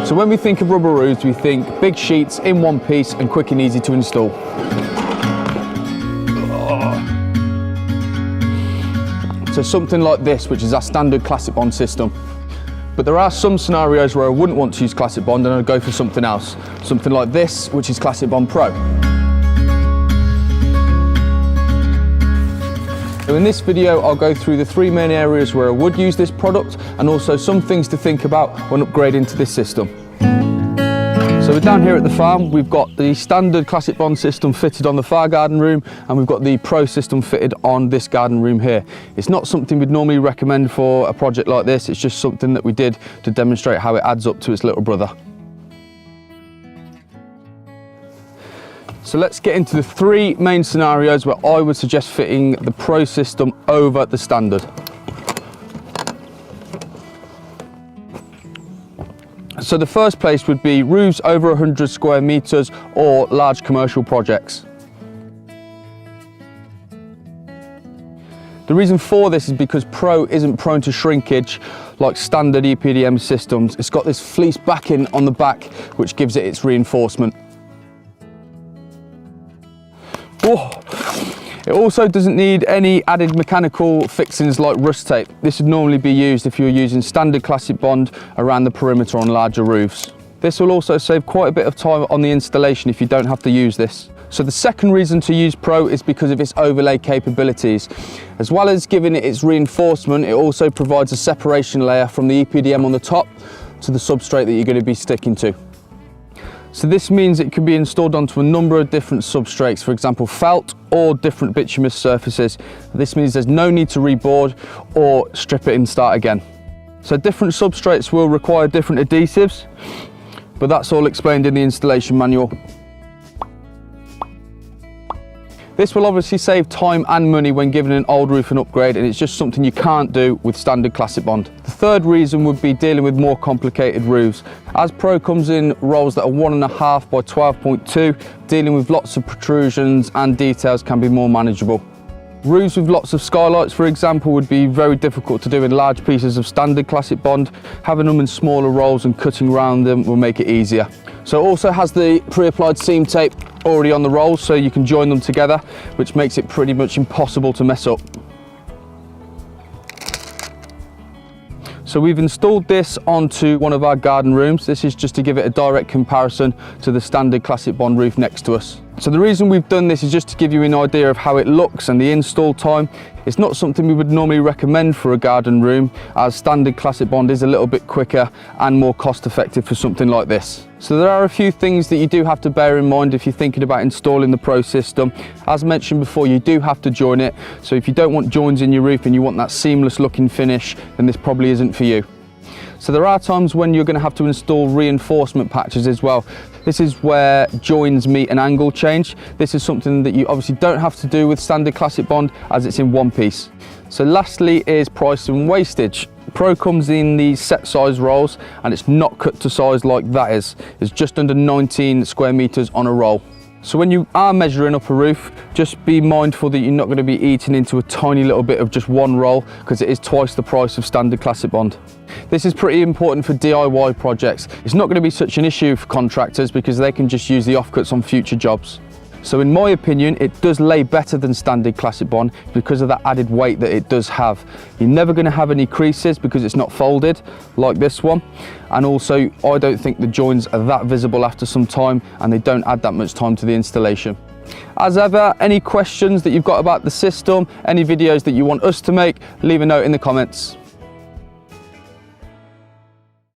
So when we think of rubber roofs, we think big sheets in one piece and quick and easy to install. So something like this, which is our standard ClassicBond system. But there are some scenarios where I wouldn't want to use ClassicBond and I'd go for something else. Something like this, which is ClassicBond Pro. So in this video, I'll go through the 3 main areas where I would use this product and also some things to think about when upgrading to this system. So we're down here at the farm. We've got the standard ClassicBond system fitted on the far garden room, and we've got the Pro system fitted on this garden room here. It's not something we'd normally recommend for a project like this. It's just something that we did to demonstrate how it adds up to its little brother. So let's get into the 3 main scenarios where I would suggest fitting the Pro system over the standard. So the first place would be roofs over 100 square meters or large commercial projects. The reason for this is because Pro isn't prone to shrinkage like standard Epdm systems. It's got this fleece backing on the back which gives it its reinforcement. It also doesn't need any added mechanical fixings like rust tape. This would normally be used if you're using standard ClassicBond around the perimeter on larger roofs. This will also save quite a bit of time on the installation if you don't have to use this. So the second reason to use Pro is because of its overlay capabilities. As well as giving it its reinforcement, it also provides a separation layer from the Epdm on the top to the substrate that you're going to be sticking to. So this means it can be installed onto a number of different substrates, for example felt or different bituminous surfaces. This means there's no need to reboard or strip it and start again. So different substrates will require different adhesives, but that's all explained in the installation manual. This will obviously save time and money when giving an old roof an upgrade, and it's just something you can't do with standard ClassicBond. The third reason would be dealing with more complicated roofs. As Pro comes in rolls that are 1.5 by 12.2, dealing with lots of protrusions and details can be more manageable. Roofs with lots of skylights, for example, would be very difficult to do in large pieces of standard ClassicBond. Having them in smaller rolls and cutting around them will make it easier. So it also has the pre-applied seam tape already on the rolls, so you can join them together, which makes it pretty much impossible to mess up. So we've installed this onto one of our garden rooms. This is just to give it a direct comparison to the standard ClassicBond roof next to us. So the reason we've done this is just to give you an idea of how it looks and the install time. It's not something we would normally recommend for a garden room, as standard ClassicBond is a little bit quicker and more cost effective for something like this. So there are a few things that you do have to bear in mind if you're thinking about installing the Pro system. As mentioned before, you do have to join it. So if you don't want joins in your roof and you want that seamless looking finish, then this probably isn't for you. So there are times when you're going to have to install reinforcement patches as well. This is where joins meet an angle change. This is something that you obviously don't have to do with standard ClassicBond as it's in one piece. So lastly is price and wastage. Pro comes in these set size rolls and it's not cut to size like that is. It's just under 19 square meters on a roll. So when you are measuring up a roof, just be mindful that you're not going to be eating into a tiny little bit of just one roll, because it is twice the price of standard ClassicBond. This is pretty important for DIY projects. It's not going to be such an issue for contractors because they can just use the offcuts on future jobs. So in my opinion, it does lay better than standard ClassicBond because of that added weight that it does have. You're never going to have any creases because it's not folded like this one. And also, I don't think the joins are that visible after some time, and they don't add that much time to the installation. As ever, any questions that you've got about the system, any videos that you want us to make, leave a note in the comments.